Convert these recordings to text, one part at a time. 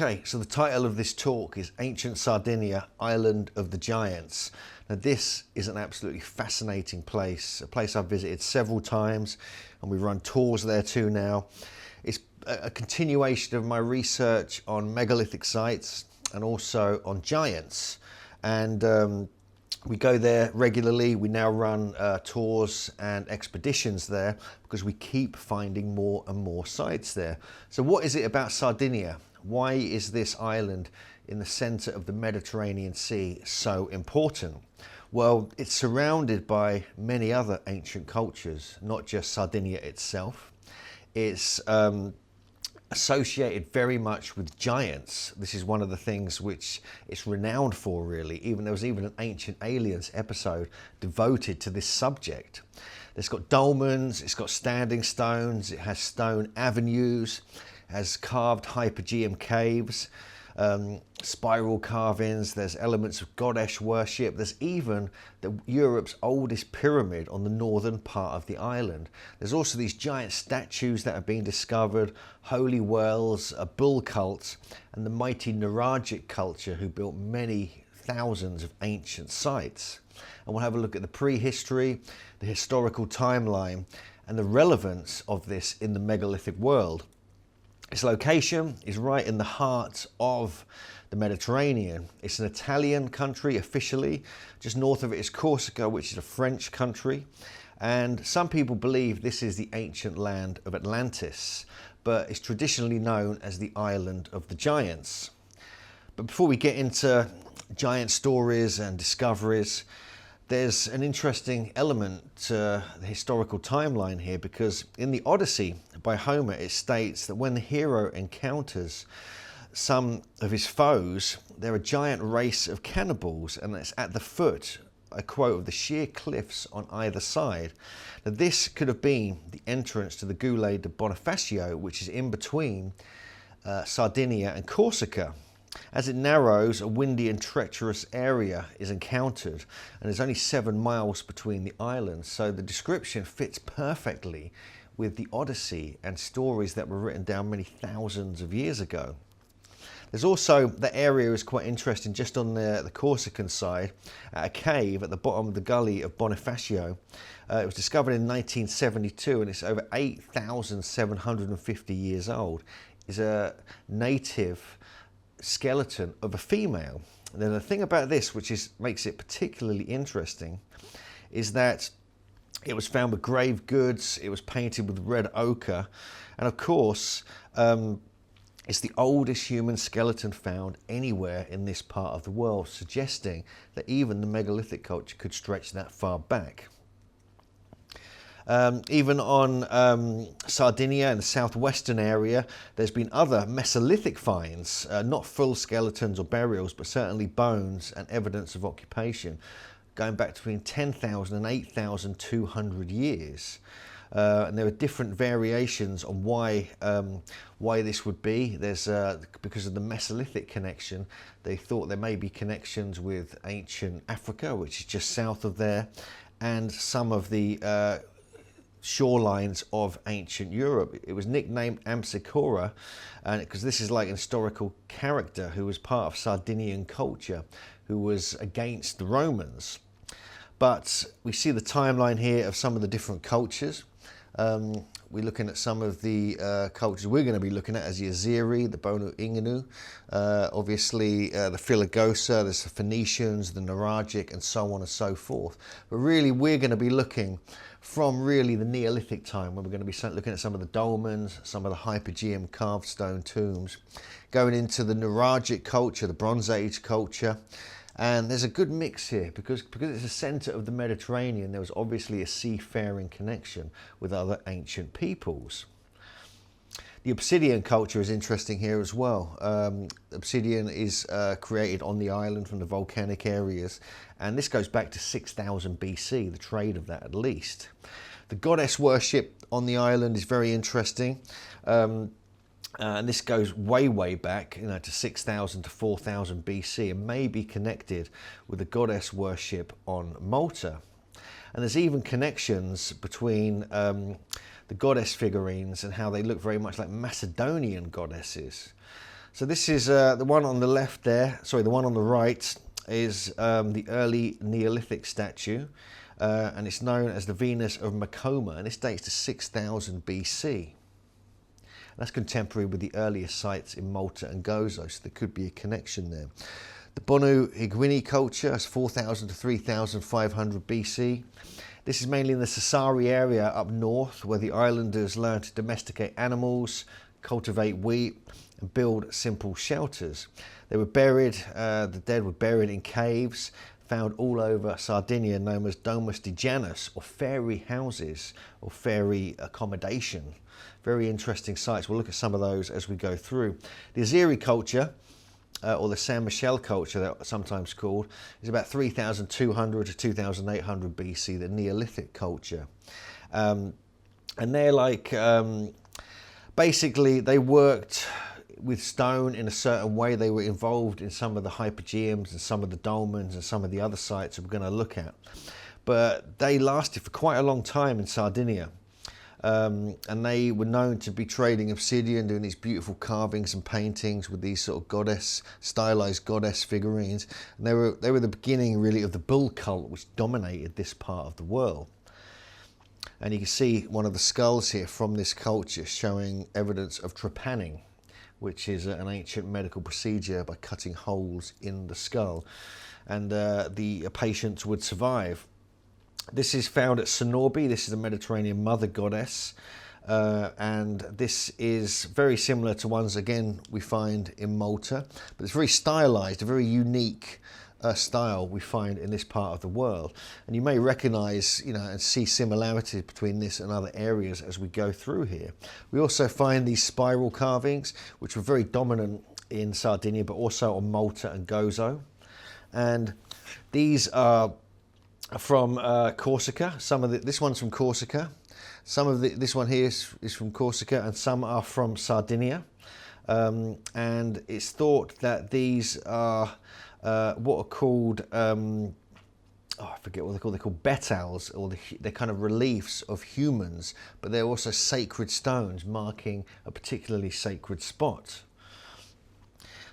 Okay, so the title of this talk is Ancient Sardinia, Island of the Giants. Now this is an absolutely fascinating place, a place I've visited several times, and we run tours there too now. It's a continuation of my research on megalithic sites and also on giants. And we go there regularly. We now run tours and expeditions there because we keep finding more and more sites there. So what is it about Sardinia? Why is this island in the center of the Mediterranean Sea so important? Well, it's surrounded by many other ancient cultures, not just Sardinia itself. It's associated very much with giants. This is one of the things which it's renowned for, really. There was even an Ancient Aliens episode devoted to this subject. It's got dolmens, it's got standing stones, it has stone avenues, has carved hypogeum caves, spiral carvings, there's elements of goddess worship, there's even Europe's oldest pyramid on the northern part of the island. There's also these giant statues that have been discovered, holy wells, a bull cult, and the mighty Nuraghic culture who built many thousands of ancient sites. And we'll have a look at the prehistory, the historical timeline, and the relevance of this in the megalithic world. Its location is right in the heart of the Mediterranean. It's an Italian country officially. Just north of it is Corsica, which is a French country. And some people believe this is the ancient land of Atlantis, but it's traditionally known as the Island of the Giants. But before we get into giant stories and discoveries, there's an interesting element to the historical timeline here, because in the Odyssey by Homer it states that when the hero encounters some of his foes, they're a giant race of cannibals, and it's at the foot, I quote, of the sheer cliffs on either side. Now this could have been the entrance to the Lady of Bonifacio, which is in between Sardinia and Corsica. As it narrows, a windy and treacherous area is encountered, and there's only 7 miles between the islands, so the description fits perfectly with the Odyssey and stories that were written down many thousands of years ago. There's also, the area is quite interesting, just on the Corsican side, at a cave at the bottom of the gully of Bonifacio. It was discovered in 1972, and it's over 8,750 years old. It's a native skeleton of a female. And then the thing about this, which makes it particularly interesting, is that it was found with grave goods, it was painted with red ochre, and of course it's the oldest human skeleton found anywhere in this part of the world, suggesting that even the megalithic culture could stretch that far back. Even on Sardinia and the southwestern area, there's been other Mesolithic finds, not full skeletons or burials, but certainly bones and evidence of occupation, going back between 10,000 and 8,200 years. And there are different variations on why this would be. There's because of the Mesolithic connection, they thought there may be connections with ancient Africa, which is just south of there, and some of the shorelines of ancient Europe. It was nicknamed Amsicora, and because this is like an historical character who was part of Sardinian culture, who was against the Romans. But we see the timeline here of some of the different cultures. We're looking at some of the cultures we're going to be looking at as the Azeri, the Bonu Ighinu, obviously the Philagosa, there's the Phoenicians, the Nuraghic, and so on and so forth. But really we're going to be looking from really the Neolithic time, when we're going to be looking at some of the dolmens, some of the hypogeum carved stone tombs, going into the Nuraghic culture, the Bronze Age culture. And there's a good mix here because it's the centre of the Mediterranean. There was obviously a seafaring connection with other ancient peoples. The obsidian culture is interesting here as well. Obsidian is created on the island from the volcanic areas, and this goes back to 6000 BC, the trade of that at least. The goddess worship on the island is very interesting. And this goes way back, to 6000 to 4000 BC, and may be connected with the goddess worship on Malta. And there's even connections between the goddess figurines and how they look very much like Macedonian goddesses. So this is the one on the left there, sorry, the one on the right is the early Neolithic statue, and it's known as the Venus of Macoma, and this dates to 6000 BC. That's contemporary with the earlier sites in Malta and Gozo, so there could be a connection there. The Bonu Ighinu culture is 4000 to 3500 BC. This is mainly in the Sassari area up north, where the islanders learned to domesticate animals, cultivate wheat, and build simple shelters. They were buried, the dead were buried in caves found all over Sardinia, known as Domus di janas, or fairy houses, or fairy accommodation. Very interesting sites. We'll look at some of those as we go through. The Azeri culture, or the San Michel culture, they're sometimes called, is about 3200 to 2800 BC, the Neolithic culture. And they're like, basically they worked with stone in a certain way. They were involved in some of the hypogeums and some of the dolmens and some of the other sites that we're going to look at. But they lasted for quite a long time in Sardinia. And they were known to be trading obsidian, doing these beautiful carvings and paintings with these sort of goddess, stylized goddess figurines. And they were the beginning really of the bull cult, which dominated this part of the world. And you can see one of the skulls here from this culture showing evidence of trepanning, which is an ancient medical procedure by cutting holes in the skull, and the patients would survive. This is found at Sonorbi. This is a Mediterranean mother goddess, and this is very similar to ones again we find in Malta, but it's very stylized, a very unique style we find in this part of the world. And you may recognize, and see similarities between this and other areas as we go through here. We also find these spiral carvings, which were very dominant in Sardinia, but also on Malta and Gozo. And these are from Corsica. This one's from Corsica. This one here is from Corsica, and some are from Sardinia. And it's thought that these are what are called, I forget what they're called. They're called Baetyls, or they're kind of reliefs of humans, but they're also sacred stones marking a particularly sacred spot.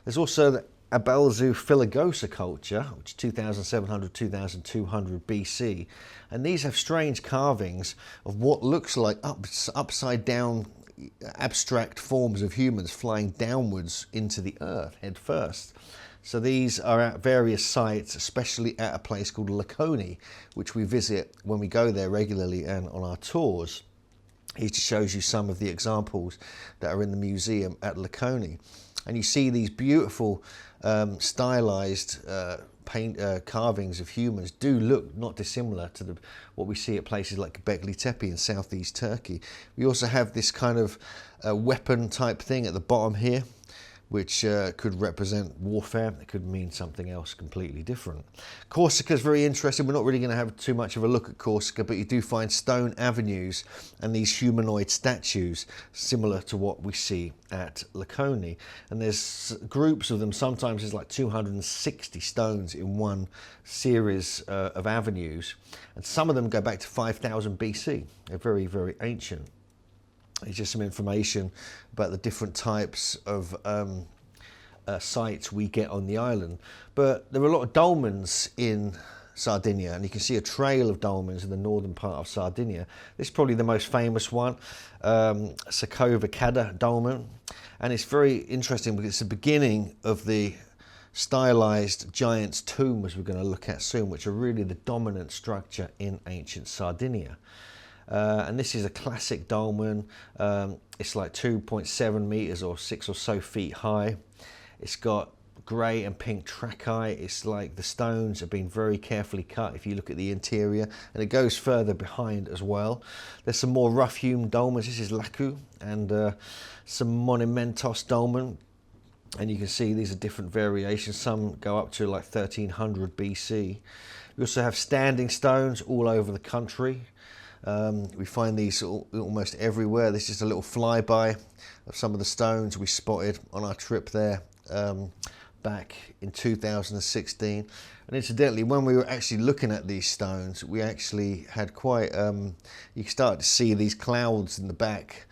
There's also the Abalzu Filigosa culture, which is 2700 2200 BC, and these have strange carvings of what looks like upside down abstract forms of humans flying downwards into the earth head first. So these are at various sites, especially at a place called Laconi, which we visit when we go there regularly and on our tours. He just shows you some of the examples that are in the museum at Laconi. And you see these beautiful stylized carvings of humans do look not dissimilar to what we see at places like Göbekli Tepe in southeast Turkey. We also have this kind of weapon type thing at the bottom here, which could represent warfare. It could mean something else completely different. Corsica is very interesting. We're not really going to have too much of a look at Corsica, but you do find stone avenues and these humanoid statues similar to what we see at Laconi. And there's groups of them. Sometimes there's like 260 stones in one series of avenues. And some of them go back to 5000 BC. They're very, very ancient. It's just some information about the different types of sites we get on the island. But there are a lot of dolmens in Sardinia, and you can see a trail of dolmens in the northern part of Sardinia. This is probably the most famous one, Coveccada Dolmen, and it's very interesting because it's the beginning of the stylized giant's tomb, as we're going to look at soon, which are really the dominant structure in ancient Sardinia. And this is a classic dolmen. It's like 2.7 meters or 6 or so feet high. It's got grey and pink trachyte. It's like the stones have been very carefully cut if you look at the interior, and it goes further behind as well. There's some more rough-hewn dolmens. This is Laku, and some Monumentos dolmen. And you can see these are different variations. Some go up to like 1300 BC. We also have standing stones all over the country. We find these almost everywhere. This is just a little flyby of some of the stones we spotted on our trip there back in 2016. And incidentally, when we were actually looking at these stones, we actually had quite, you start to see these clouds in the back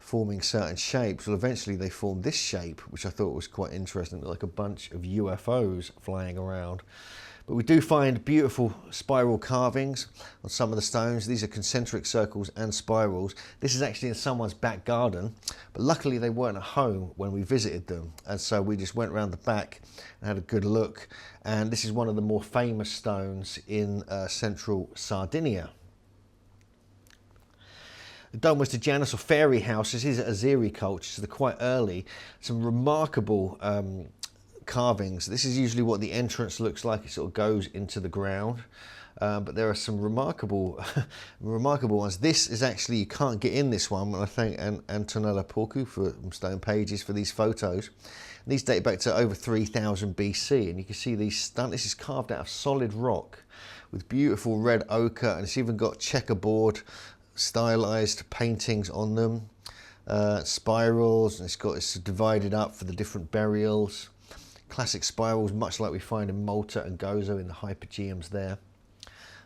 forming certain shapes. Well, eventually they formed this shape, which I thought was quite interesting, like a bunch of UFOs flying around. But we do find beautiful spiral carvings on some of the stones. These are concentric circles and spirals. This is actually in someone's back garden, but luckily they weren't at home when we visited them. And so we just went around the back and had a good look. And this is one of the more famous stones in central Sardinia. The Domus de Janas, or fairy houses, these are Azeri culture, so they're quite early. Some remarkable carvings. This is usually what the entrance looks like. It sort of goes into the ground, but there are some remarkable remarkable ones. This is actually, you can't get in this one, and I thank Antonella Porcu from Stone Pages for these photos. And these date back to over 3000 BC, and you can see these this is carved out of solid rock with beautiful red ochre, and it's even got checkerboard stylized paintings on them, spirals, and it's divided up for the different burials. Classic spirals, much like we find in Malta and Gozo in the hypogeums there.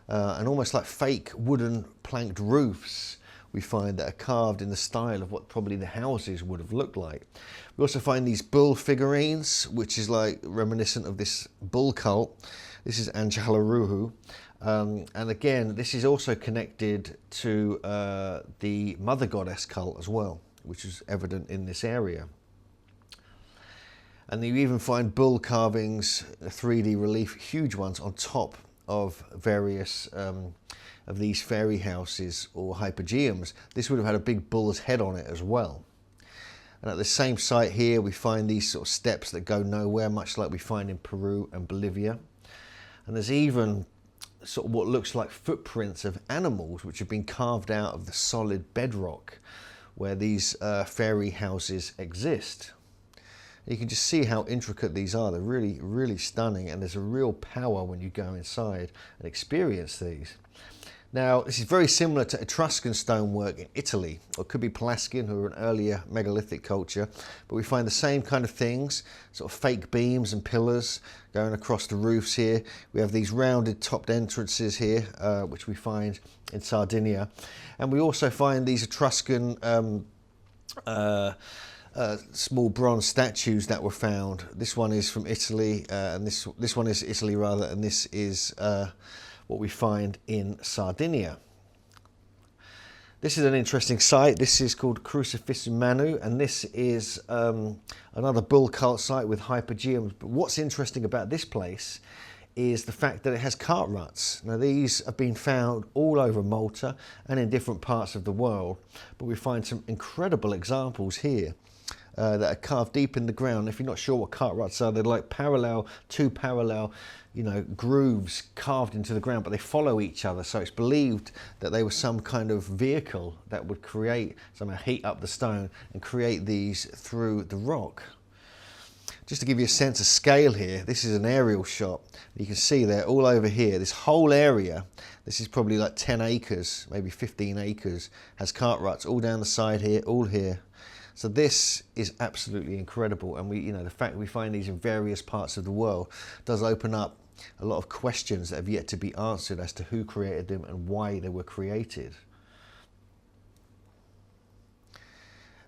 And almost like fake wooden planked roofs we find that are carved in the style of what probably the houses would have looked like. We also find these bull figurines, which is like reminiscent of this bull cult. This is Anjalaruhu. And again, this is also connected to the mother goddess cult as well, which is evident in this area. And you even find bull carvings, 3D relief, huge ones on top of various of these fairy houses or hypogeums. This would have had a big bull's head on it as well. And at the same site here, we find these sort of steps that go nowhere, much like we find in Peru and Bolivia. And there's even sort of what looks like footprints of animals which have been carved out of the solid bedrock where these fairy houses exist. You can just see how intricate these are. They're really, really stunning, and there's a real power when you go inside and experience these. Now, this is very similar to Etruscan stonework in Italy, or it could be Pelasgian, who are an earlier megalithic culture, but we find the same kind of things, sort of fake beams and pillars going across the roofs here. We have these rounded topped entrances here, which we find in Sardinia. And we also find these Etruscan small bronze statues that were found. This one is from Italy, and this one is Italy rather, and this is what we find in Sardinia. This is an interesting site. This is called Crucifixum Manu, and this is another bull cult site with hypogeums. But what's interesting about this place is the fact that it has cart ruts. Now, these have been found all over Malta and in different parts of the world, but we find some incredible examples here that are carved deep in the ground. If you're not sure what cart ruts are, they're like two parallel, grooves carved into the ground, but they follow each other. So it's believed that they were some kind of vehicle that would somehow heat up the stone and create these through the rock. Just to give you a sense of scale here, this is an aerial shot. You can see there, all over here, this whole area, this is probably like 10 acres, maybe 15 acres, has cart ruts all down the side here, all here. So this is absolutely incredible, and the fact that we find these in various parts of the world does open up a lot of questions that have yet to be answered as to who created them and why they were created.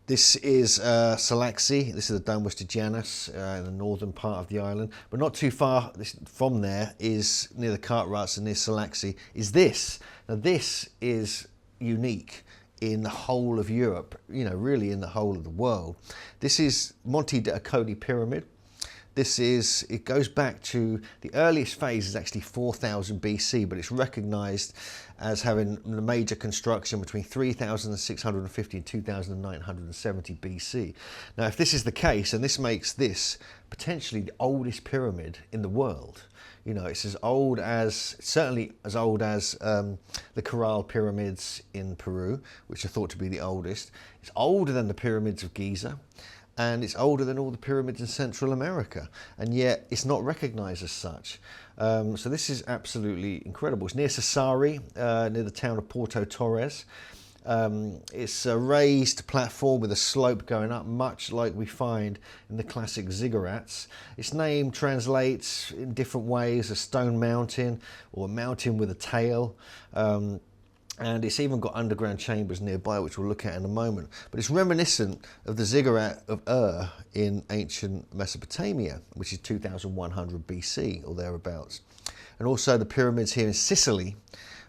This is Salix. This is the Domus de Janas in the northern part of the island, but not too far from there is near the cart ruts and near Salix is this. Now this is unique in the whole of Europe, really in the whole of the world. This is Monte de Acconi Pyramid. It goes back to the earliest phase is actually 4000 BC, but it's recognized as having the major construction between 3650 and 2970 BC. Now, if this is the case, and this makes this potentially the oldest pyramid in the world, it's certainly as old as the Corral pyramids in Peru, which are thought to be the oldest. It's older than the pyramids of Giza, and it's older than all the pyramids in Central America, and yet it's not recognized as such. So this is absolutely incredible. It's near Sassari, near the town of Porto Torres. It's a raised platform with a slope going up, much like we find in the classic ziggurats. Its name translates in different ways: a stone mountain or a mountain with a tail. And it's even got underground chambers nearby, which we'll look at in a moment. But it's reminiscent of the ziggurat of Ur in ancient Mesopotamia, which is 2100 BC or thereabouts. And also the pyramids here in Sicily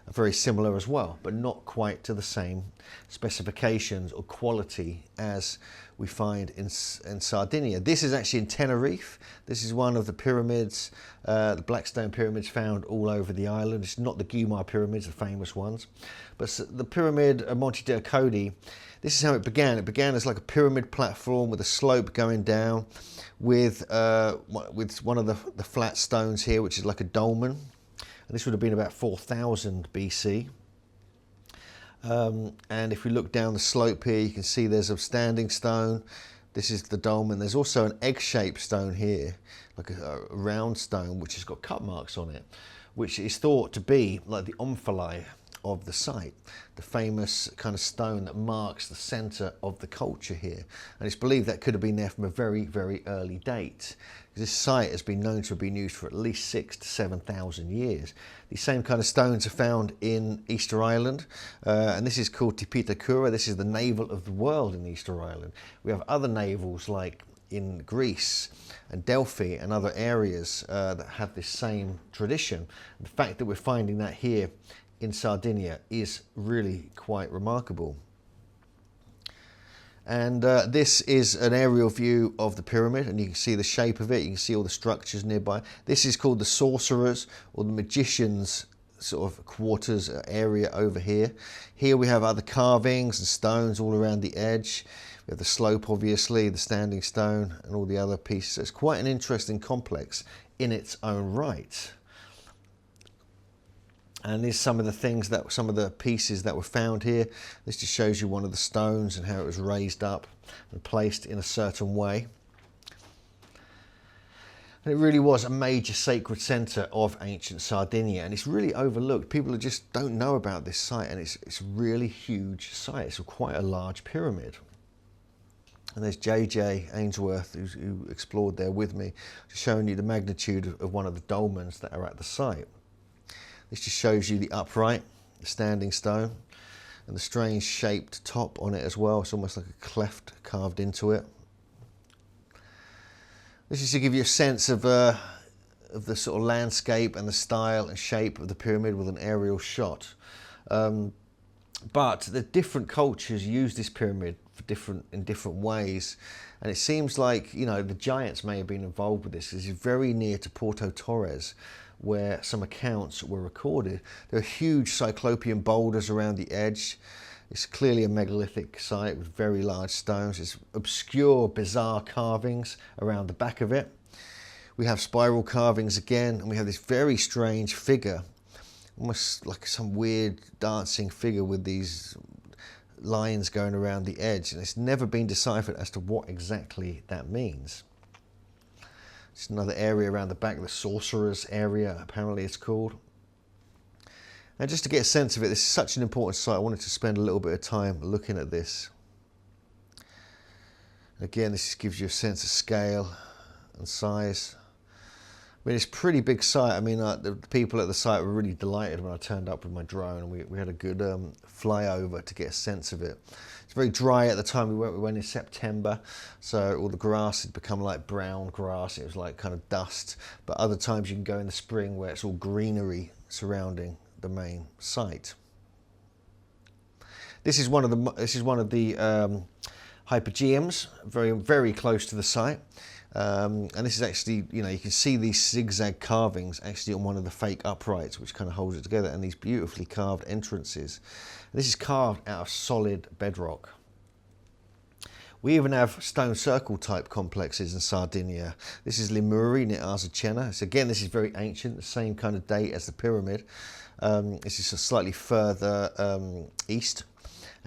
are very similar as well, but not quite to the same specifications or quality as we find in Sardinia. This is actually in Tenerife. This is one of the pyramids, the black stone pyramids found all over the island. It's not the Gumar pyramids, the famous ones, but the pyramid of Monte dei Codi. This is how it began. It began as like a pyramid platform with a slope going down, with one of the flat stones here, which is like a dolmen. And this would have been about 4000 BC. And if we look down the slope here, you can see there's a standing stone. This is the dolmen. There's also an egg-shaped stone here, like a round stone, which has got cut marks on it, which is thought to be like the omphale of the site, the famous kind of stone that marks the center of the culture here. And it's believed that could have been there from a very, very early date. This site has been known to have been used for at least 6,000 to 7,000 years. These same kind of stones are found in Easter Island, and this is called Tipitakura. This is the navel of the world in Easter Island. We have other navels like in Greece and Delphi and other areas that have this same tradition. The fact that we're finding that here in Sardinia is really quite remarkable. And this is an aerial view of the pyramid, and you can see the shape of it. You can see all the structures nearby. This is called the sorcerers or the magicians' sort of quarters area over here. Here we have other carvings and stones all around the edge. We have the slope, obviously, the standing stone, and all the other pieces. It's quite an interesting complex in its own right. And here's some of the things that, some of the pieces that were found here. This just shows you one of the stones and how it was raised up and placed in a certain way. And it really was a major sacred centre of ancient Sardinia, and it's really overlooked. People just don't know about this site, and it's a really huge site. It's quite a large pyramid. And there's JJ Ainsworth, who explored there with me, just showing you the magnitude of one of the dolmens that are at the site. This just shows you the upright, the standing stone, and the strange shaped top on it as well. It's almost like a cleft carved into it. This is to give you a sense of the sort of landscape and the style and shape of the pyramid with an aerial shot. But the different cultures use this pyramid for in different ways, and it seems like, you know, the giants may have been involved with this. This is very near to Porto Torres, where some accounts were recorded. There are huge cyclopean boulders around the edge. It's clearly a megalithic site with very large stones. There's obscure, bizarre carvings around the back of it. We have spiral carvings again, and we have this very strange figure, almost like some weird dancing figure with these lines going around the edge, and it's never been deciphered as to what exactly that means. It's another area around the back, the sorcerers area, apparently it's called. And just to get a sense of it, this is such an important site, I wanted to spend a little bit of time looking at this. Again, this just gives you a sense of scale and size. I mean, it's a pretty big site. I mean, the people at the site were really delighted when I turned up with my drone, and we had a good flyover to get a sense of it. It's very dry at the time we went in September, so all the grass had become like brown grass. It was like kind of dust. But other times you can go in the spring where it's all greenery surrounding the main site. This is one of the hypogeums, very close to the site. And this is actually, you know, you can see these zigzag carvings actually on one of the fake uprights, which kind of holds it together, and these beautifully carved entrances. And this is carved out of solid bedrock. We even have stone circle type complexes in Sardinia. This is Muri near Arzachena. So again, this is very ancient, the same kind of date as the pyramid. This is slightly further east.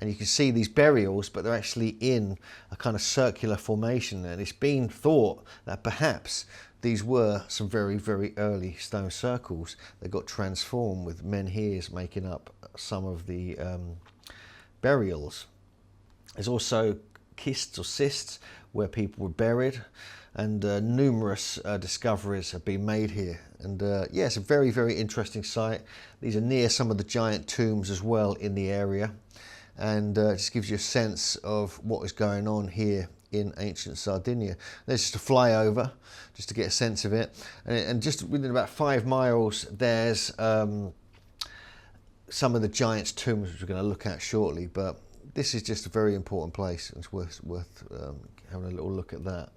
And you can see these burials, but they're actually in a kind of circular formation. And it's been thought that perhaps these were some very early stone circles that got transformed, with menhirs making up some of the burials. There's also kists or cysts where people were buried. and numerous discoveries have been made here. And yeah, it's a very, very interesting site. These are near some of the giant tombs as well in the area, and just gives you a sense of what is going on here in ancient Sardinia. There's just a flyover just to get a sense of it, and just within about 5 miles there's some of the giants' tombs, which we're going to look at shortly. But this is just a very important place. It's worth having a little look at that.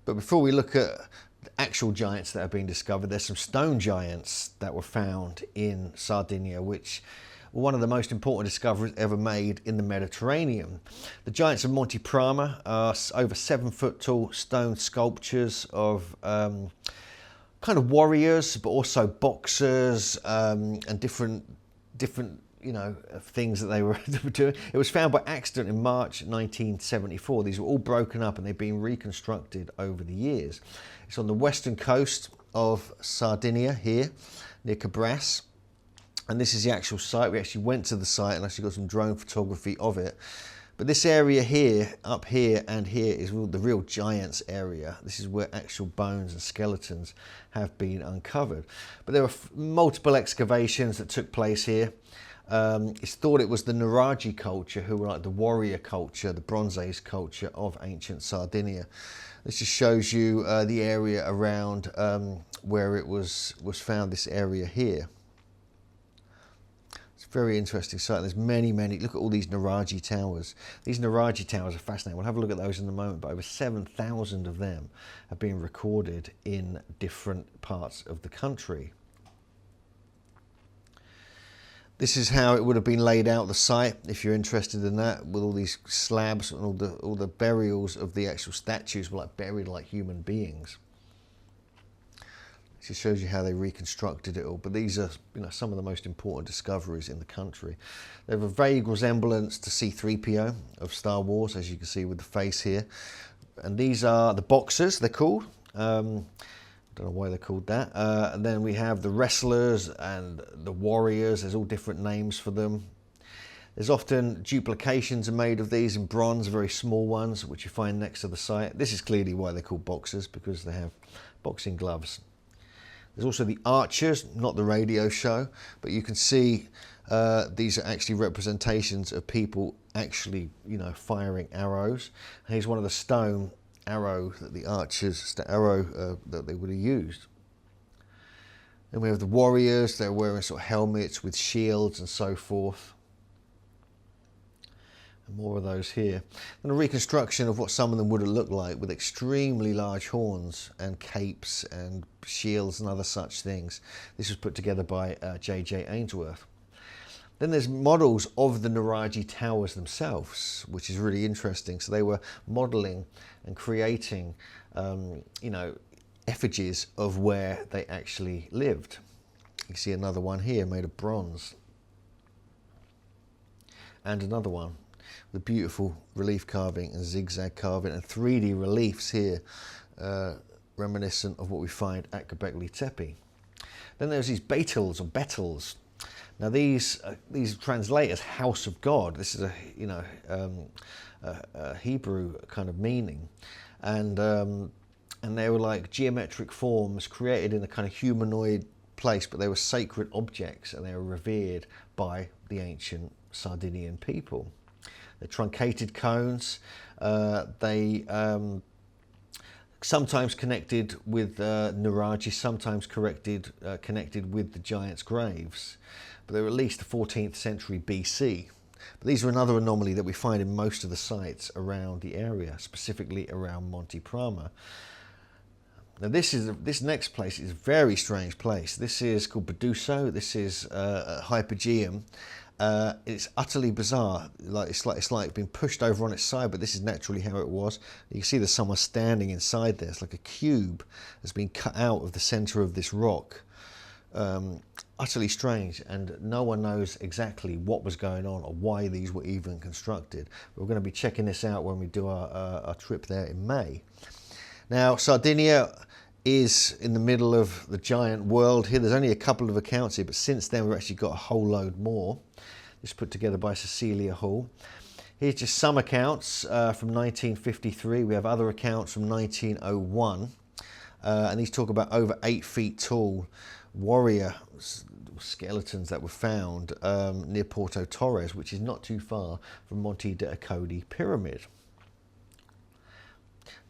But before we look at the actual giants that have been discovered, there's some stone giants that were found in Sardinia, which were one of the most important discoveries ever made in the Mediterranean. The giants of Monte Prama are over 7 foot tall stone sculptures of kind of warriors, but also boxers, and different things that they were doing. It was found by accident in March 1974. These were all broken up and they've been reconstructed over the years. It's on the western coast of Sardinia here, near Cabras. And this is the actual site. We actually went to the site and actually got some drone photography of it. But this area here, up here and here, is the real giants area. This is where actual bones and skeletons have been uncovered. But there were multiple excavations that took place here. It's thought it was the Nuraghe culture, who were like the warrior culture, the Bronze Age culture of ancient Sardinia. This just shows you the area around where it was found, this area here. It's a very interesting site. There's many, look at all these Nuraghe towers. These Nuraghe towers are fascinating. We'll have a look at those in a moment, but over 7,000 of them have been recorded in different parts of the country. This is how it would have been laid out, the site, if you're interested in that, with all these slabs and all the burials of the actual statues were like buried like human beings. It just shows you how they reconstructed it all. But these are, some of the most important discoveries in the country. They have a vague resemblance to C-3PO of Star Wars, as you can see with the face here. And these are the boxers, they're called. Don't know why they're called that. And then we have the wrestlers and the warriors. There's all different names for them. There's often duplications are made of these in bronze, very small ones, which you find next to the site. This is clearly why they're called boxers, because they have boxing gloves. There's also the archers, not the radio show, but you can see these are actually representations of people actually, firing arrows. And here's one of the stone arrow that the archers, that they would have used. Then we have the warriors. They're wearing sort of helmets with shields and so forth. And more of those here. And a reconstruction of what some of them would have looked like, with extremely large horns and capes and shields and other such things. This was put together by J.J. Ainsworth. Then there's models of the Nuraghe towers themselves, which is really interesting. So they were modelling and creating, effigies of where they actually lived. You see another one here made of bronze. And another one with beautiful relief carving and zigzag carving and 3D reliefs here, reminiscent of what we find at Göbekli Tepe. Then there's these Baetyls or Baetyls. Now these translate as house of God. This is a Hebrew kind of meaning, and they were like geometric forms created in a kind of humanoid place, but they were sacred objects and they were revered by the ancient Sardinian people. They're truncated cones. They sometimes connected with Nuraghe, sometimes connected with the giants' graves. But they were at least the 14th century BC. But these are another anomaly that we find in most of the sites around the area, specifically around Monte Prama. Now this next place is a very strange place. This is called Beduso. This is Hypogeum. It's utterly bizarre. It's like being pushed over on its side, but this is naturally how it was. You can see there's someone standing inside there. It's like a cube that's been cut out of the centre of this rock. Utterly strange, and no one knows exactly what was going on or why these were even constructed. We're going to be checking this out when we do our trip there in May. Now, Sardinia is in the middle of the giant world here. There's only a couple of accounts here, but since then we've actually got a whole load more. This is put together by Cecilia Hall. Here's just some accounts from 1953. We have other accounts from 1901. And these talk about over 8 feet tall warrior skeletons that were found near Porto Torres, which is not too far from Monte de Accodi Pyramid.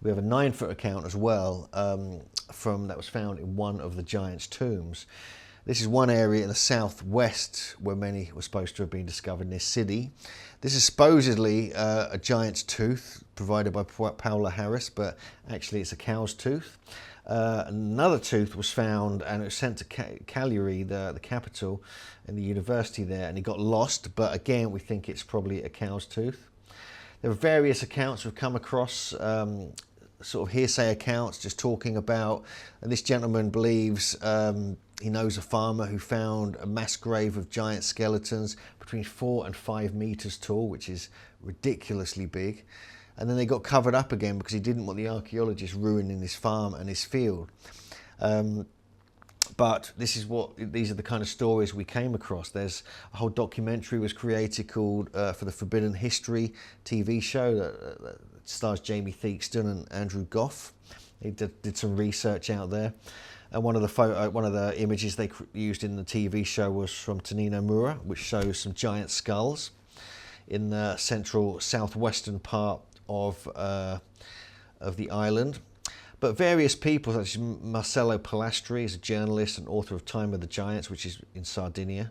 We have a 9-foot account as well that was found in one of the giants' tombs. This is one area in the southwest where many were supposed to have been discovered near Sidi. This is supposedly a giant's tooth provided by Paula Harris, but actually it's a cow's tooth. Another tooth was found and it was sent to Cagliari, the capital, and the university there, and it got lost, but again we think it's probably a cow's tooth. There are various accounts we've come across, sort of hearsay accounts just talking about, and this gentleman believes he knows a farmer who found a mass grave of giant skeletons between 4 and 5 meters tall, which is ridiculously big. And then they got covered up again because he didn't want the archaeologists ruining his farm and his field. But these are the kind of stories we came across. There's a whole documentary was created called for the Forbidden History TV show that stars Jamie Theakston and Andrew Goff. He did some research out there. And one of the images they used in the TV show was from Tonino Mura, which shows some giant skulls in the central southwestern part of the island. But various people, such as Marcello Pilastri, is a journalist and author of Time of the Giants, which is in Sardinia.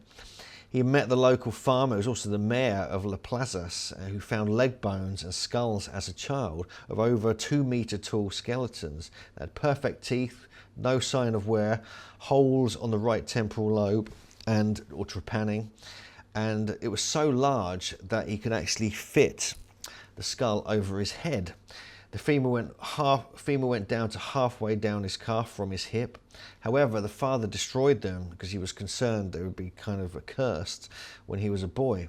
He met the local farmer, who was also the mayor of La Plazas, who found leg bones and skulls as a child of over 2 meter tall skeletons that had perfect teeth, no sign of wear, holes on the right temporal lobe or trepanning, and it was so large that he could actually fit the skull over his head. The femur went down to halfway down his calf from his hip. However, the father destroyed them because he was concerned they would be kind of accursed when he was a boy.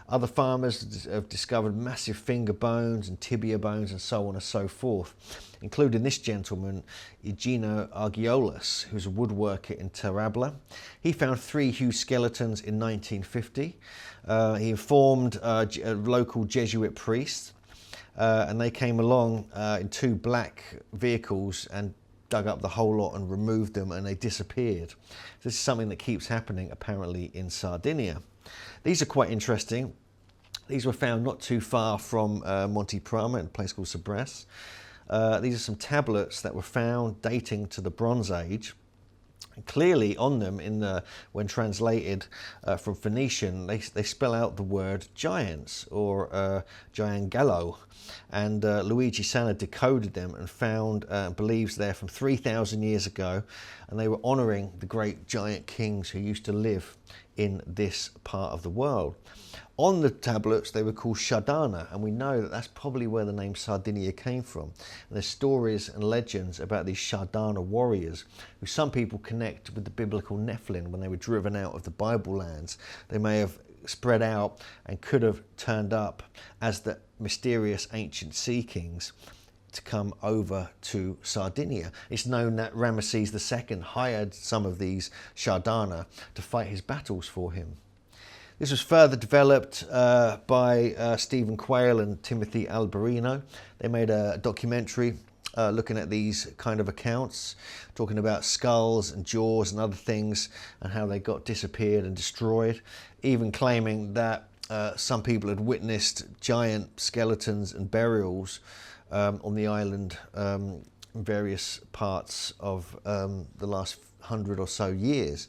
Other farmers have discovered massive finger bones and tibia bones and so on and so forth, including this gentleman, Igino Argiolas, who's a woodworker in Tarabla. He found 3 huge skeletons in 1950. He informed a local Jesuit priest, and they came along in 2 black vehicles and dug up the whole lot and removed them, and they disappeared. This is something that keeps happening apparently in Sardinia. These are quite interesting. These were found not too far from Monte Prama in a place called Cebras. These are some tablets that were found dating to the Bronze Age. And clearly on them, when translated from Phoenician, they spell out the word giants or giangallo. And Luigi Sanna decoded them and found, believes they're from 3,000 years ago, and they were honouring the great giant kings who used to live in this part of the world. On the tablets, they were called Shardana, and we know that that's probably where the name Sardinia came from. And there's stories and legends about these Shardana warriors, who some people connect with the biblical Nephilim when they were driven out of the Bible lands. They may have spread out and could have turned up as the mysterious ancient sea kings to come over to Sardinia. It's known that Ramesses II hired some of these Shardana to fight his battles for him. This was further developed by Stephen Quayle and Timothy Alberino. They made a documentary looking at these kind of accounts, talking about skulls and jaws and other things and how they got disappeared and destroyed, even claiming that some people had witnessed giant skeletons and burials on the island in various parts of the last 100 or so years.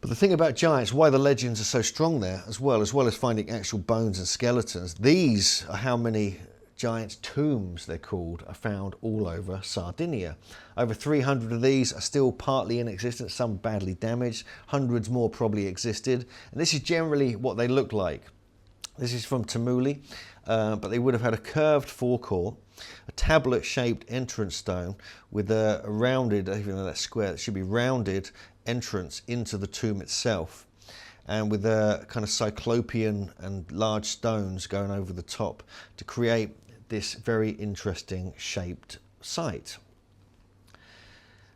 But the thing about giants, why the legends are so strong there, as well as finding actual bones and skeletons, these are how many giants' tombs, they're called, are found all over Sardinia. Over 300 of these are still partly in existence, some badly damaged, hundreds more probably existed, and this is generally what they look like. This is from Tamuli, but they would have had a curved forecourt, a tablet-shaped entrance stone with a rounded, even though that's square, it should be rounded entrance into the tomb itself, and with a kind of cyclopean and large stones going over the top to create this very interesting shaped site.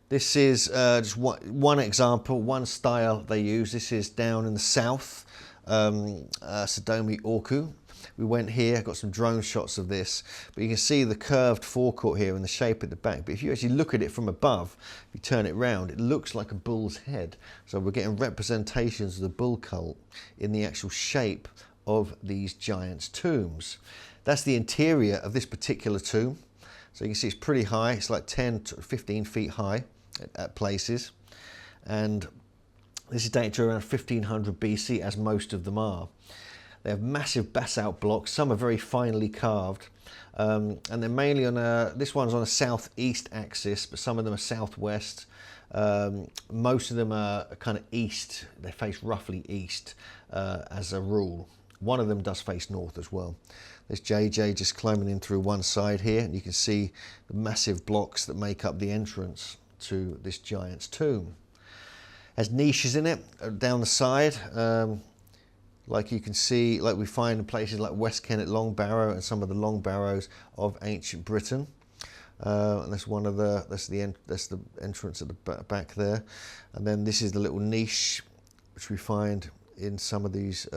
This is just one example, one style they use. This is down in the south, Sodomi Orku. We went here, got some drone shots of this, but you can see the curved forecourt here and the shape at the back. But if you actually look at it from above, if you turn it round, it looks like a bull's head. So we're getting representations of the bull cult in the actual shape of these giants' tombs. That's the interior of this particular tomb. So you can see it's pretty high. It's like 10 to 15 feet high at places. And this is dated to around 1500 BC, as most of them are. They have massive basalt blocks. Some are very finely carved. And they're mainly on this one's on a southeast axis, but some of them are southwest. Most of them are kind of east. They face roughly east as a rule. One of them does face north as well. There's JJ just climbing in through one side here, and you can see the massive blocks that make up the entrance to this giant's tomb. Has niches in it down the side, like you can see, like we find in places like West Kennet Long Barrow and some of the long barrows of ancient Britain. And that's one of that's the entrance at the back there, and then this is the little niche which we find in some of these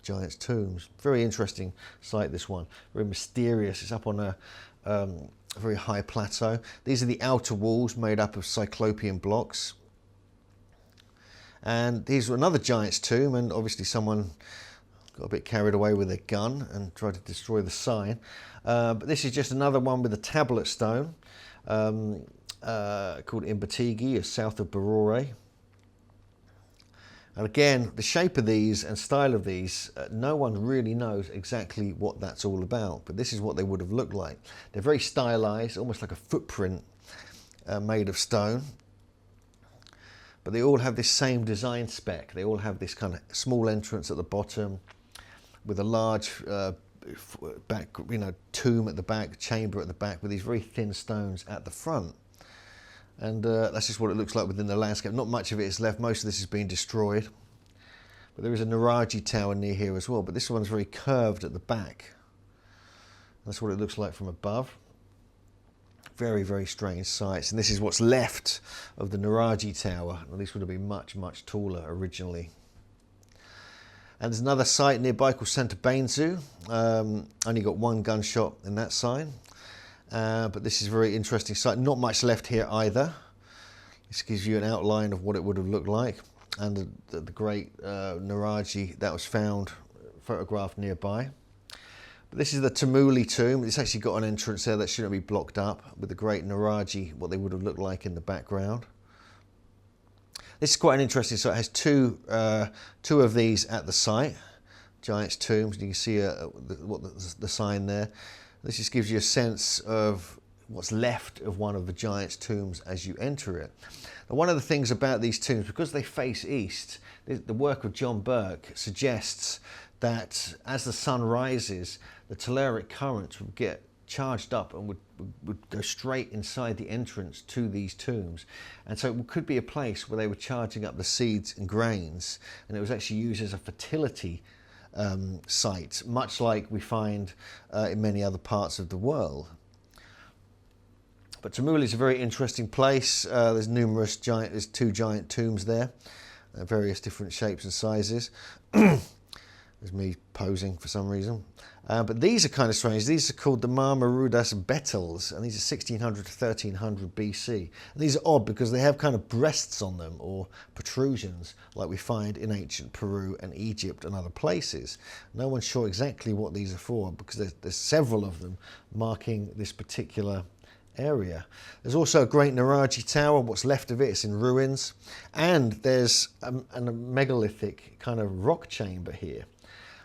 giants' tombs. Very interesting site, this one. Very mysterious. It's up on a very high plateau. These are the outer walls made up of cyclopean blocks. And here's another giant's tomb, and obviously someone got a bit carried away with their gun and tried to destroy the sign. But this is just another one with a tablet stone called Imbatigi, south of Barore. And again, the shape of these and style of these, no one really knows exactly what that's all about, but this is what they would have looked like. They're very stylized, almost like a footprint made of stone. But they all have this same design spec. They all have this kind of small entrance at the bottom with a large back, tomb at the back, chamber at the back, with these very thin stones at the front. And that's just what it looks like within the landscape. Not much of it is left. Most of this has been destroyed. But there is a Nuraghe tower near here as well. But this one's very curved at the back. That's what it looks like from above. Very, very strange sights. And this is what's left of the Nuraghe tower. And this would have been much, much taller originally. And there's another site nearby called Santa Benzu. Only got one gunshot in that sign. But this is a very interesting site. Not much left here either. This gives you an outline of what it would have looked like. And the great Nuraghe that was found, photographed nearby. But this is the Tamuli tomb. It's actually got an entrance there that shouldn't be blocked up, with the great Nuraghe, what they would have looked like in the background. This is quite an interesting site. It has two of these at the site, giants' tombs. You can see the sign there. This just gives you a sense of what's left of one of the giants' tombs as you enter it. Now, one of the things about these tombs, because they face east, the work of John Burke suggests that as the sun rises, the telluric currents would get charged up and would go straight inside the entrance to these tombs. And so it could be a place where they were charging up the seeds and grains, and it was actually used as a fertility site, much like we find in many other parts of the world. But Tamuli is a very interesting place. There's there's two giant tombs there, various different shapes and sizes. There's me posing for some reason. But these are kind of strange. These are called the Marmarudas Baetyls, and these are 1600 to 1300 BC. And these are odd because they have kind of breasts on them, or protrusions, like we find in ancient Peru and Egypt and other places. No one's sure exactly what these are for, because there's several of them marking this particular area. There's also a great Nuraghe tower. What's left of it is in ruins. And there's a megalithic kind of rock chamber here.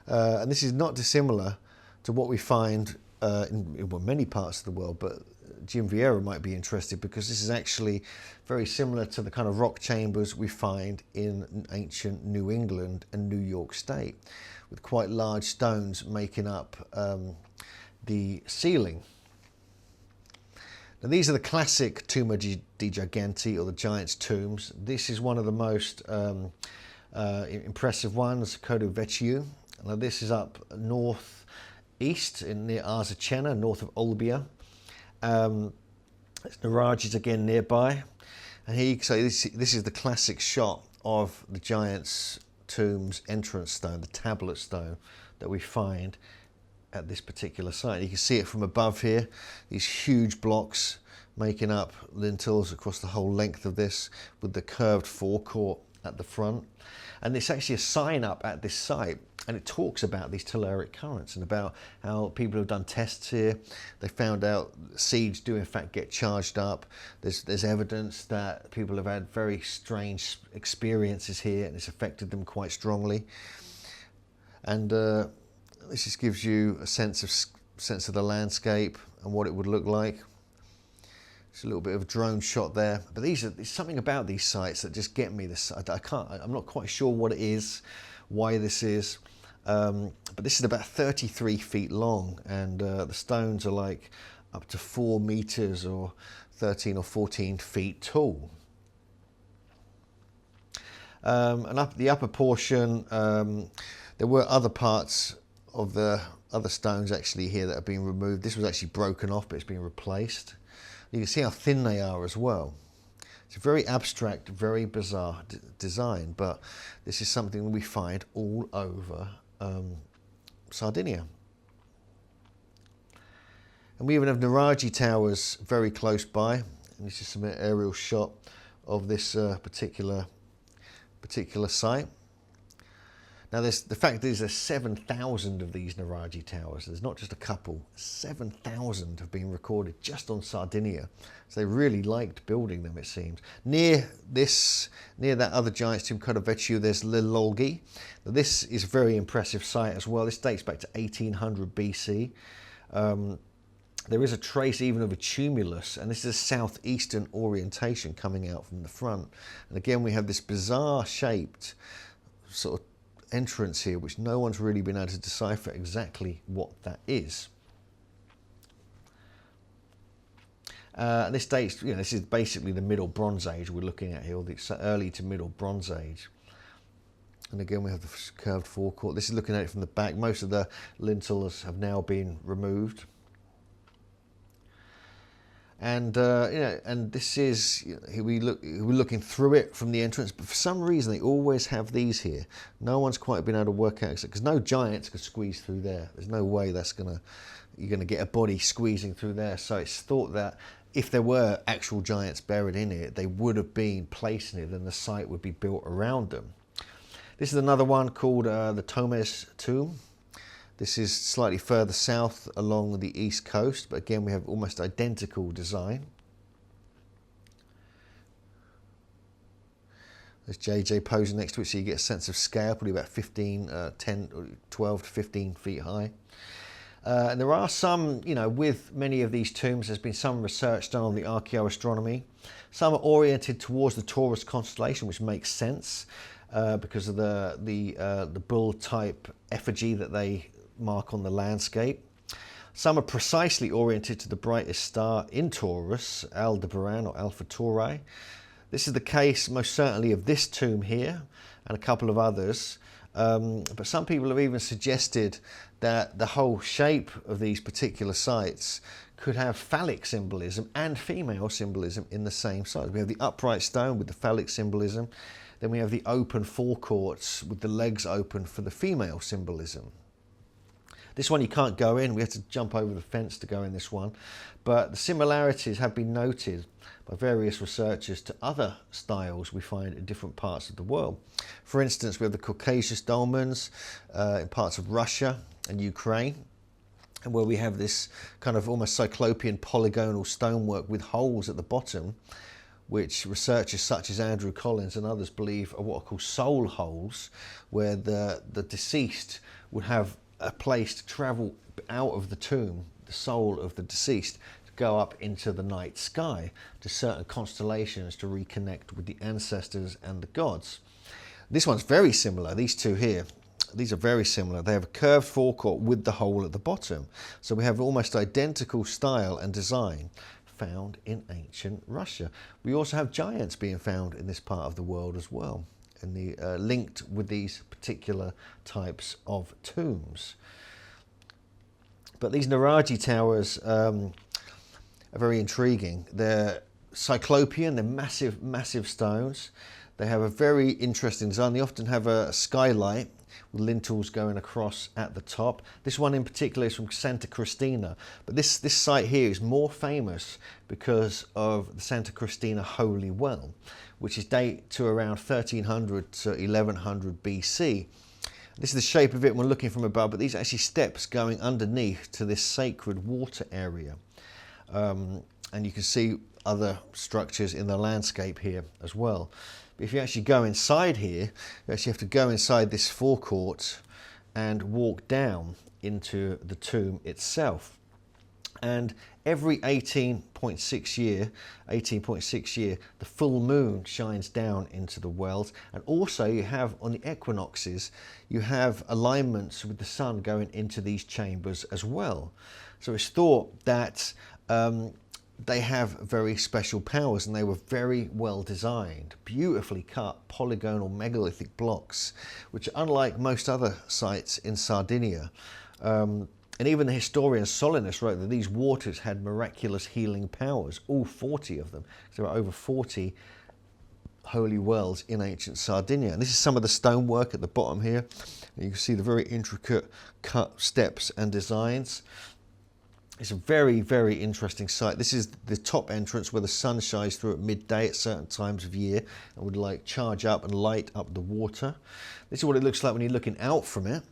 And this is not dissimilar to what we find in many parts of the world, but Jim Vieira might be interested because this is actually very similar to the kind of rock chambers we find in ancient New England and New York State, with quite large stones making up the ceiling. Now, these are the classic Tomba di Giganti, or the giant's tombs. This is one of the most impressive ones, Coveccada. Now, this is up northeast near Arzachena, north of Olbia. Nuraghe is again nearby. And here you can see this is the classic shot of the giant's tomb's entrance stone, the tablet stone that we find at this particular site. You can see it from above here, these huge blocks making up lintels across the whole length of this, with the curved forecourt at the front. And it's actually a sign up at this site, and it talks about these telluric currents and about how people have done tests here. They found out seeds do in fact get charged up. There's evidence that people have had very strange experiences here, and it's affected them quite strongly. And this just gives you a sense of the landscape and what it would look like. It's a little bit of a drone shot there, but there's something about these sites that just get me. I'm not quite sure what it is, why this is, but this is about 33 feet long, and the stones are like up to 4 meters or 13 or 14 feet tall. And up the upper portion, there were other parts of the other stones actually here that have been removed. This was actually broken off, but it's been replaced. You can see how thin they are as well. It's a very abstract, very bizarre design, but this is something we find all over Sardinia. And we even have Nuraghe towers very close by. And this is some aerial shot of this particular site. Now, the fact is there's 7,000 of these Nuraghe towers. There's not just a couple. 7,000 have been recorded just on Sardinia. So they really liked building them, it seems. Near that other giant's tomb, Coveccada, there's Lolgi. Now, this is a very impressive site as well. This dates back to 1800 BC. There is a trace even of a tumulus, and this is a southeastern orientation coming out from the front. And again, we have this bizarre shaped sort of entrance here, which no one's really been able to decipher exactly what that is. This dates, this is basically the Middle Bronze Age we're looking at here, or the early to Middle Bronze Age. And again, we have the curved forecourt. This is looking at it from the back. Most of the lintels have now been removed. And and this is, we're looking through it from the entrance, but for some reason they always have these here. No one's quite been able to work out, because no giants could squeeze through there. There's no way you're gonna get a body squeezing through there. So it's thought that if there were actual giants buried in it, they would have been placed in it, and the site would be built around them. This is another one called the Tombe's tomb. This is slightly further south along the east coast, but again we have almost identical design. There's JJ posing next to it, so you get a sense of scale, probably about 12 to 15 feet high. And there are some, with many of these tombs, there's been some research done on the archaeoastronomy. Some are oriented towards the Taurus constellation, which makes sense because of the bull type effigy that they mark on the landscape. Some are precisely oriented to the brightest star in Taurus, Aldebaran or Alpha Tauri. This is the case most certainly of this tomb here and a couple of others, but some people have even suggested that the whole shape of these particular sites could have phallic symbolism and female symbolism in the same site. We have the upright stone with the phallic symbolism, then we have the open forecourts with the legs open for the female symbolism. This one you can't go in, we have to jump over the fence to go in this one, but the similarities have been noted by various researchers to other styles we find in different parts of the world. For instance, we have the Caucasus dolmens in parts of Russia and Ukraine, and where we have this kind of almost cyclopean polygonal stonework with holes at the bottom, which researchers such as Andrew Collins and others believe are what are called soul holes, where the deceased would have a place to travel out of the tomb, the soul of the deceased, to go up into the night sky to certain constellations to reconnect with the ancestors and the gods. This one's very similar. These two here, these are very similar. They have a curved forecourt with the hole at the bottom. So we have almost identical style and design found in ancient Russia. We also have giants being found in this part of the world as well, and linked with these particular types of tombs. But these Nuraghe towers are very intriguing. They're cyclopean, they're massive, massive stones. They have a very interesting design. They often have a skylight with lintels going across at the top. This one in particular is from Santa Cristina, but this site here is more famous because of the Santa Cristina Holy Well, which is date to around 1300 to 1100 BC. This is the shape of it when looking from above, but these are actually steps going underneath to this sacred water area. And you can see other structures in the landscape here as well. But if you actually go inside here, you actually have to go inside this forecourt and walk down into the tomb itself. And every 18.6 year, the full moon shines down into the wells. And also you have, on the equinoxes, you have alignments with the sun going into these chambers as well. So it's thought that they have very special powers, and they were very well designed, beautifully cut polygonal megalithic blocks, which unlike most other sites in Sardinia, and even the historian Solinus wrote that these waters had miraculous healing powers, all 40 of them. So there are over 40 holy wells in ancient Sardinia. And this is some of the stonework at the bottom here. And you can see the very intricate cut steps and designs. It's a very, very interesting site. This is the top entrance where the sun shines through at midday at certain times of year and would like charge up and light up the water. This is what it looks like when you're looking out from it.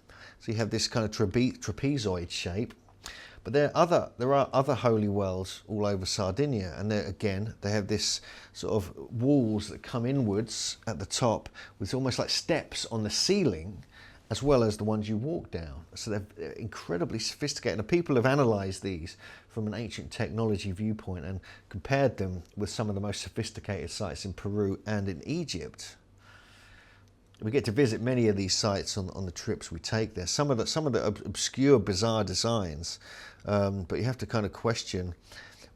So you have this kind of trapezoid shape. But there are other holy wells all over Sardinia, and again they have this sort of walls that come inwards at the top with almost like steps on the ceiling, as well as the ones you walk down. So they're incredibly sophisticated. And people have analysed these from an ancient technology viewpoint and compared them with some of the most sophisticated sites in Peru and in Egypt. We get to visit many of these sites on the trips we take there. Some of the obscure, bizarre designs, but you have to kind of question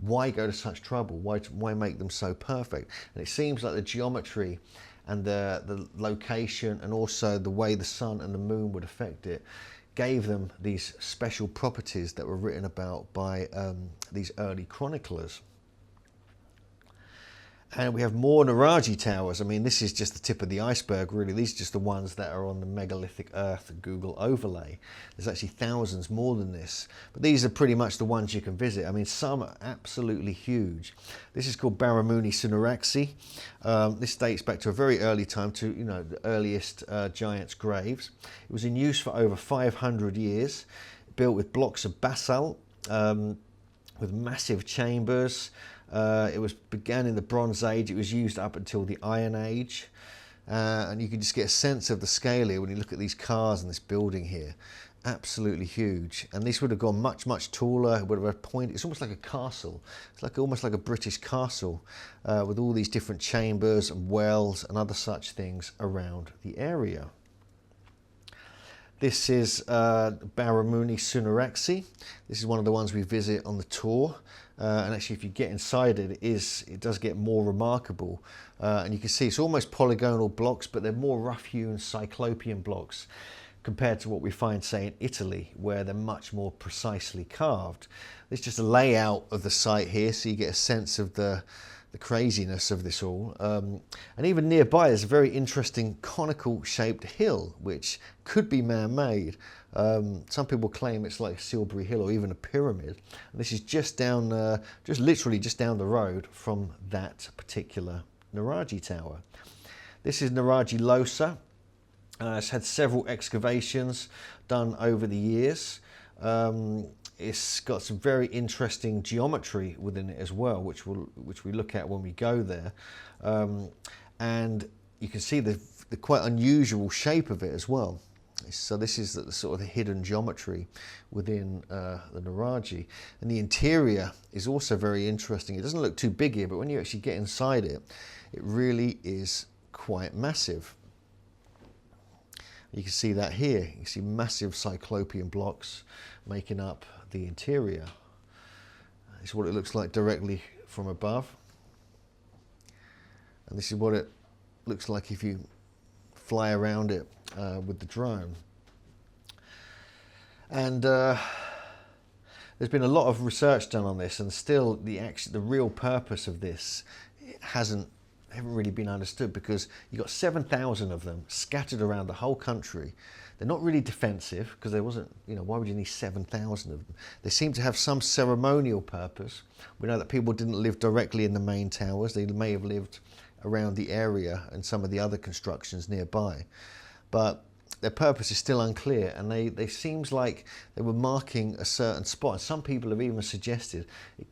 why go to such trouble? Why make them so perfect? And it seems like the geometry and the location and also the way the sun and the moon would affect it gave them these special properties that were written about by these early chroniclers. And we have more Nuraghe towers. I mean, this is just the tip of the iceberg, really. These are just the ones that are on the megalithic Earth Google overlay. There's actually thousands more than this. But these are pretty much the ones you can visit. I mean, some are absolutely huge. This is called Baramuni Sunuraxi. This dates back to a very early time, to the earliest giants' graves. It was in use for over 500 years, built with blocks of basalt, with massive chambers. It began in the Bronze Age. It was used up until the Iron Age. And you can just get a sense of the scale here when you look at these cars and this building here. Absolutely huge. And this would have gone much, much taller. It would have had point. It's almost like a castle. It's almost like a British castle with all these different chambers and wells and other such things around the area. This is Baramuni Sunuraxi. This is one of the ones we visit on the tour. And actually, if you get inside it, it does get more remarkable. And you can see it's almost polygonal blocks, but they're more rough-hewn cyclopean blocks compared to what we find, say, in Italy, where they're much more precisely carved. There's just a layout of the site here, so you get a sense of the craziness of this all. And even nearby, there's a very interesting conical-shaped hill, which could be man-made. Some people claim it's like Silbury Hill or even a pyramid. And this is just literally just down the road from that particular Nuraghe tower. This is Nuraghe Losa. It's had several excavations done over the years. It's got some very interesting geometry within it as well, which we look at when we go there. And you can see the quite unusual shape of it as well. So this is the sort of the hidden geometry within the Nuraghe. And the interior is also very interesting. It doesn't look too big here, but when you actually get inside it, it really is quite massive. You can see that here. You can see massive cyclopean blocks making up the interior. This is what it looks like directly from above. And this is what it looks like if you fly around it with the drone. And there's been a lot of research done on this, and still the real purpose of this hasn't haven't really been understood, because you've got 7,000 of them scattered around the whole country. They're not really defensive, because there wasn't, you know, why would you need 7,000 of them? They seem to have some ceremonial purpose. We know that people didn't live directly in the main towers. They may have lived around the area and some of the other constructions nearby. But their purpose is still unclear, and they seems like they were marking a certain spot. And some people have even suggested they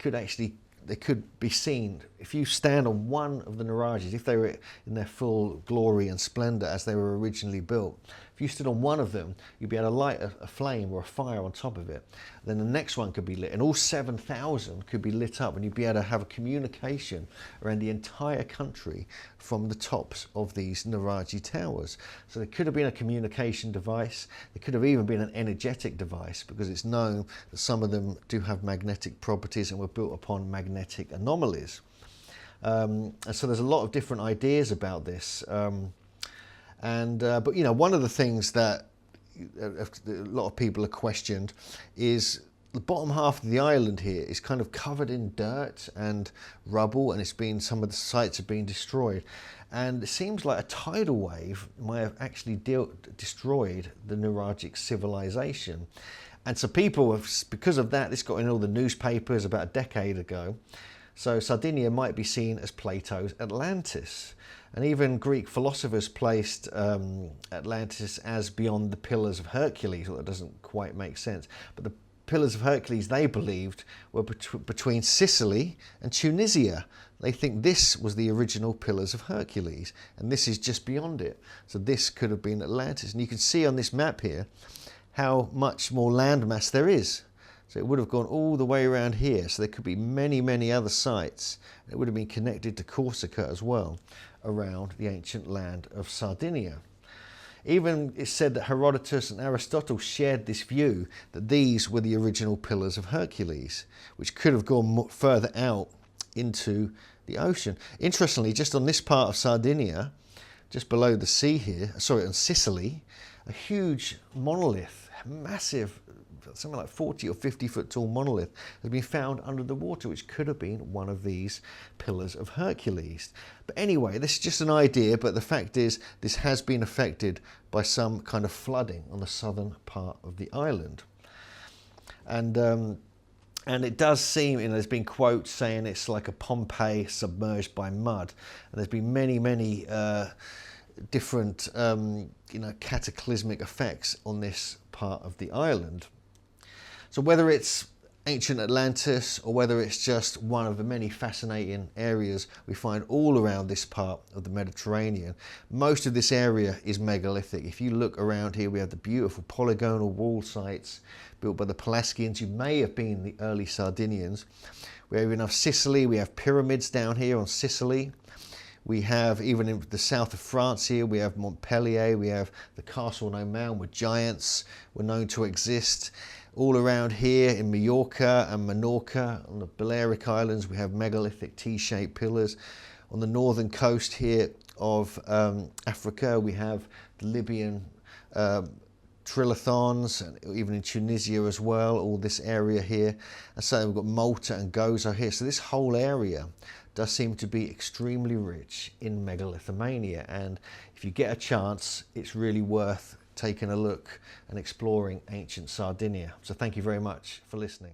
could be seen if you stand on one of the Nuraghes, if they were in their full glory and splendor as they were originally built. If you stood on one of them, you'd be able to light a flame or a fire on top of it. Then the next one could be lit, and all 7,000 could be lit up, and you'd be able to have a communication around the entire country from the tops of these Nuraghe towers. So there could have been a communication device. There could have even been an energetic device, because it's known that some of them do have magnetic properties and were built upon magnetic anomalies. And so there's a lot of different ideas about this. But you know, one of the things that a lot of people have questioned is the bottom half of the island here is kind of covered in dirt and rubble, and some of the sites have been destroyed. And it seems like a tidal wave might have actually destroyed the Nuraghic civilization. And so people have, because of that, this got in all the newspapers about a decade ago. So Sardinia might be seen as Plato's Atlantis. And even Greek philosophers placed Atlantis as beyond the Pillars of Hercules. Well, that doesn't quite make sense. But the Pillars of Hercules, they believed, were between Sicily and Tunisia. They think this was the original Pillars of Hercules, and this is just beyond it. So this could have been Atlantis. And you can see on this map here how much more landmass there is. So it would have gone all the way around here. So there could be many, many other sites. It would have been connected to Corsica as well, around the ancient land of Sardinia. Even it's said that Herodotus and Aristotle shared this view that these were the original Pillars of Hercules, which could have gone further out into the ocean. Interestingly, just on this part of Sardinia, just below the sea here, sorry, on Sicily, a huge monolith, massive, something like 40 or 50 foot tall monolith has been found under the water, which could have been one of these Pillars of Hercules. But anyway, this is just an idea, but the fact is this has been affected by some kind of flooding on the southern part of the island. And it does seem, you know, there's been quotes saying it's like a Pompeii submerged by mud. And there's been many different cataclysmic effects on this part of the island. So whether it's ancient Atlantis or whether it's just one of the many fascinating areas we find all around this part of the Mediterranean, most of this area is megalithic. If you look around here, we have the beautiful polygonal wall sites built by the Pelasgians, who may have been the early Sardinians. We have enough Sicily, we have pyramids down here on Sicily. We have, even in the south of France here, we have Montpellier, we have the Castle Noman, where giants were known to exist. All around here in Majorca and Menorca, on the Balearic Islands, we have megalithic T-shaped pillars. On the northern coast here of Africa, we have the Libyan trilithons, and even in Tunisia as well, all this area here. And so we've got Malta and Gozo here. So this whole area does seem to be extremely rich in megalithomania. And if you get a chance, it's really worth taking a look and exploring ancient Sardinia. So thank you very much for listening.